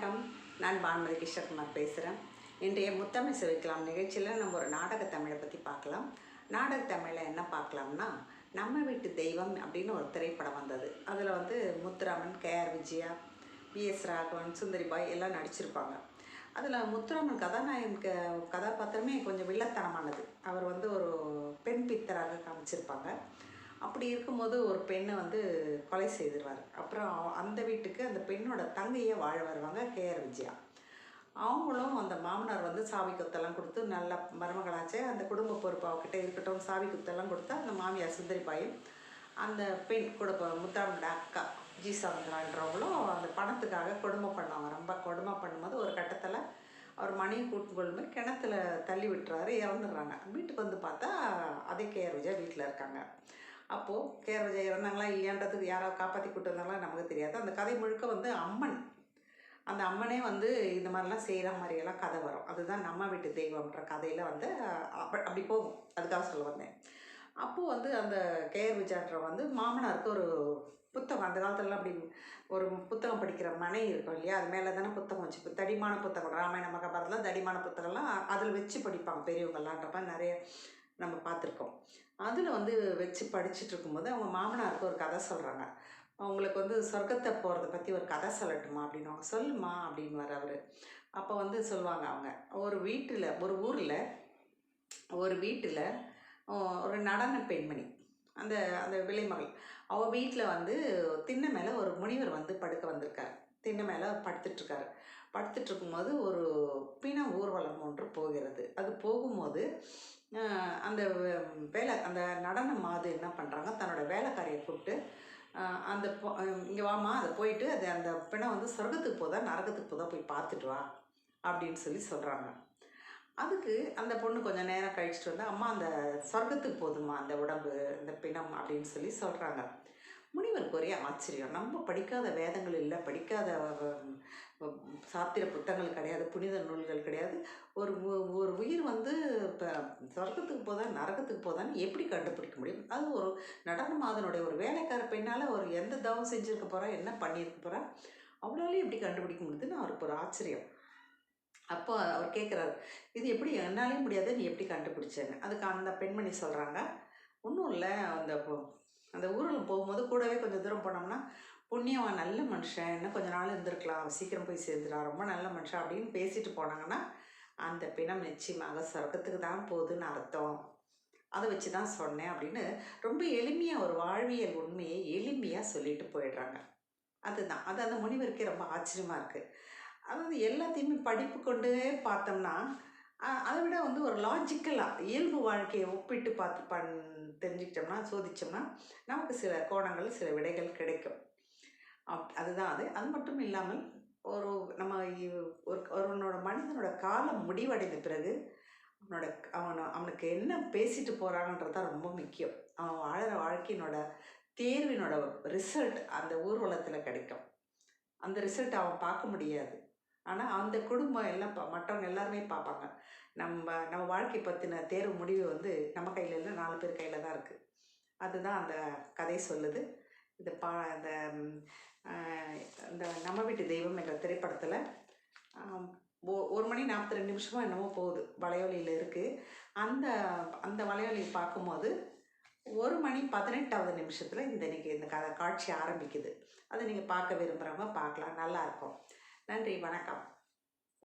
வணக்கம். நான் பானுமதி கிருஷ்ணகுமார் பேசுகிறேன். இன்றைய முத்தமிழ் செவிக்கலாம் நிகழ்ச்சியில் நம்ம ஒரு நாடக தமிழை பற்றி பார்க்கலாம். நாடக தமிழில் என்ன பார்க்கலாம்னா, நம்ம வீட்டு தெய்வம் அப்படின்னு ஒரு திரைப்படம் வந்தது. அதில் முத்துராமன், KR விஜயா, VS ராகவன், சுந்தரிபாய் எல்லாம் நடிச்சிருப்பாங்க. அதில் முத்துராமன் கதாபாத்திரமே கொஞ்சம் வில்லத்தனமானது. அவர் ஒரு பெண் பித்தராக காமிச்சிருப்பாங்க. அப்படி இருக்கும்போது ஒரு பெண்ணை கொலை செய்திருவார். அப்புறம் அந்த வீட்டுக்கு அந்த பெண்ணோட தங்கையை வாழ வருவாங்க KR விஜயா. அவங்களும் அந்த மாமனார் சாவி குத்தெல்லாம் கொடுத்து நல்ல மருமகளாச்சே, அந்த குடும்ப பொறுப்பு அவகிட்ட இருக்கட்டும், சாவி குத்தெல்லாம் கொடுத்தா அந்த மாமியார் சுந்தரிபாயும் அந்த பெண் முத்தாமோட அக்கா ஜி சவுந்தரான்றவங்களும் அந்த பணத்துக்காக கொடுமை பண்ணுவாங்க. ரொம்ப கொடுமை பண்ணும்போது ஒரு கட்டத்தில் அவர் மணியை கூட்டு கொள்ளும்போது கிணத்துல தள்ளி விட்டுறாரு, இறந்துடுறாங்க. வீட்டுக்கு பார்த்தா அதே KR விஜயா வீட்டில் இருக்காங்க. அப்போது KR விஜயா இறந்தாங்களா இல்லையான்றதுக்கு யாராவது காப்பாற்றி கூட்டு வந்தாங்களா நமக்கு தெரியாது. அந்த கதை முழுக்க அம்மன், அந்த அம்மனே இந்த மாதிரிலாம் செய்கிற மாதிரியெல்லாம் கதை வரும். அதுதான் நம்ம வீட்டு தெய்வம்ன்ற கதையில் அப்படி போகும். அதுக்காக சொல்ல வந்தேன். அப்போது அந்த KR விஜயான்ற மாமனாருக்கு ஒரு புத்தகம், அந்த காலத்துலலாம் அப்படி ஒரு புத்தகம் படிக்கிற மனை இருக்கும் இல்லையா, அது மேலே தானே புத்தகம் வச்சு தடிமான புத்தகம், ராமாயண மகாபாரதம்லாம் தடிமான புத்தகம்லாம் அதில் வச்சு படிப்பாங்க பெரியவங்களான்றப்ப நிறைய நம்ம பார்த்துருக்கோம். அதில் வச்சு படிச்சுட்டு இருக்கும்போது அவங்க மாமனாருக்கு ஒரு கதை சொல்கிறாங்க. அவங்களுக்கு சொர்க்கத்தை போகிறத பற்றி ஒரு கதை சொல்லட்டுமா அப்படின்னு. அவங்க சொல்லுமா அப்படின்னு அவர். அப்போ சொல்லுவாங்க, அவங்க ஒரு வீட்டில் ஒரு ஊரில் ஒரு வீட்டில் ஒரு நடன பெண்மணி, அந்த அந்த விலைமகள், அவள் வீட்டில் திண்ணை மேலே ஒரு முனிவர் படுக்க வந்திருக்கார். திண்ணை மேலே படுத்துட்ருக்காரு. படுத்துட்ருக்கும்போது ஒரு பிண ஊர்வலம் ஒன்று போகிறது. அது போகும்போது அந்த அந்த நடன மாது என்ன பண்ணுறாங்க, தன்னோட வேலைக்காரியை கூப்பிட்டு அந்த இங்கே வாமா, அதை போயிட்டு அந்த பிணம் சொர்க்கத்துக்கு போதா நரகத்துக்கு போதா போய் பார்த்துட்டு வா அப்படின்னு சொல்கிறாங்க. அதுக்கு அந்த பொண்ணு கொஞ்சம் நேரம் கழிச்சிட்டு அம்மா அந்த சொர்க்கத்துக்கு போதுமா அந்த உடம்பு, இந்த பிணம் அப்படின்னு சொல்கிறாங்க. முனிவருக்கு ஒரே ஆச்சரியம். நம்ம படிக்காத வேதங்கள் இல்லை, படிக்காத சாத்திர புத்தகங்கள் கிடையாது, புனித நூல்கள் கிடையாது. ஒரு ஒரு உயிர் இப்போ சொர்க்கத்துக்கு போதா நரகத்துக்கு போதான்னு எப்படி கண்டுபிடிக்க முடியும்? அது ஒரு நடனமாதனுடைய ஒரு வேலைக்கார பெண்ணால் ஒரு எந்த தவம் செஞ்சுருக்க போகிறா, என்ன பண்ணியிருக்க போகிறா, அவ்வளோலையும் எப்படி கண்டுபிடிக்க முடியுதுன்னு அவருக்கு ஒரு ஆச்சரியம். அப்போ அவர் கேட்குறாரு, இது எப்படி என்னாலே முடியாது, நீ எப்படி கண்டுபிடிச்சேன்னு. அதுக்கு அந்த பெண்மணி சொல்கிறாங்க, ஒன்றும் இல்லை, அந்த ஊரில் போகும்போது கூடவே கொஞ்சம் தூரம் போனோம்னா புண்ணியவன், நல்ல மனுஷன், இன்னும் கொஞ்சம் நாள் இருந்திருக்கலாம், சீக்கிரம் போய் சேர்ந்துடா, ரொம்ப நல்ல மனுஷன் அப்படின்னு பேசிட்டு போனாங்கன்னா அந்த பிணம் நிச்சயமாக சொர்க்கத்துக்கு தான் போகுதுன்னு அர்த்தம். அதை வச்சு தான் சொன்னேன் அப்படின்னு ரொம்ப எளிமையாக ஒரு வாழ்வியல் உண்மையை எளிமையாக சொல்லிட்டு போயிடுறாங்க. அதுதான் அது அந்த முனிவருக்கே ரொம்ப ஆச்சரியமாக இருக்குது. அதாவது எல்லாத்தையுமே படிப்பு கொண்டு பார்த்தோம்னா அதை விட ஒரு லாஜிக்கலாக இயல்பு வாழ்க்கையை ஒப்பிட்டு பார்த்து தெரிஞ்சுக்கிட்டோம்னா, சோதித்தோம்னா நமக்கு சில கோணங்கள், சில விடைகள் கிடைக்கும். அதுதான் அது மட்டும் இல்லாமல் ஒரு நம்ம ஒருவனோட மனிதனோட காலம் முடிவடைந்த பிறகு அவனுக்கு என்ன பேசிட்டு போகிறாங்கன்றது தான் ரொம்ப முக்கியம். அவன் வாழற வாழ்க்கையினோட தேர்வினோட ரிசல்ட் அந்த ஊர்வலத்தில் கிடைக்கும். அந்த ரிசல்ட் அவன் பார்க்க முடியாது. ஆனால் அந்த குடும்பம் எல்லாம் மற்றவங்க எல்லாருமே பார்ப்பாங்க. நம்ம வாழ்க்கை பற்றின தேர்வு முடிவு நம்ம கையில் இல்லை, 4 பேர் கையில் தான் இருக்குது. அதுதான் அந்த கதை சொல்லுது. இந்த இந்த நம்ம வீட்டு தெய்வம் என்ற திரைப்படத்தில் 1 மணி 42 நிமிஷமோ என்னமோ போகுது, வலையொலியில் இருக்குது. அந்த அந்த வலையொலியை பார்க்கும்போது 1 மணி 18வது நிமிஷத்தில் இந்த காட்சி ஆரம்பிக்குது. அதை நீங்கள் பார்க்க விரும்புகிறவங்க பார்க்கலாம், நல்லாயிருக்கும். நன்றி, வணக்கம்.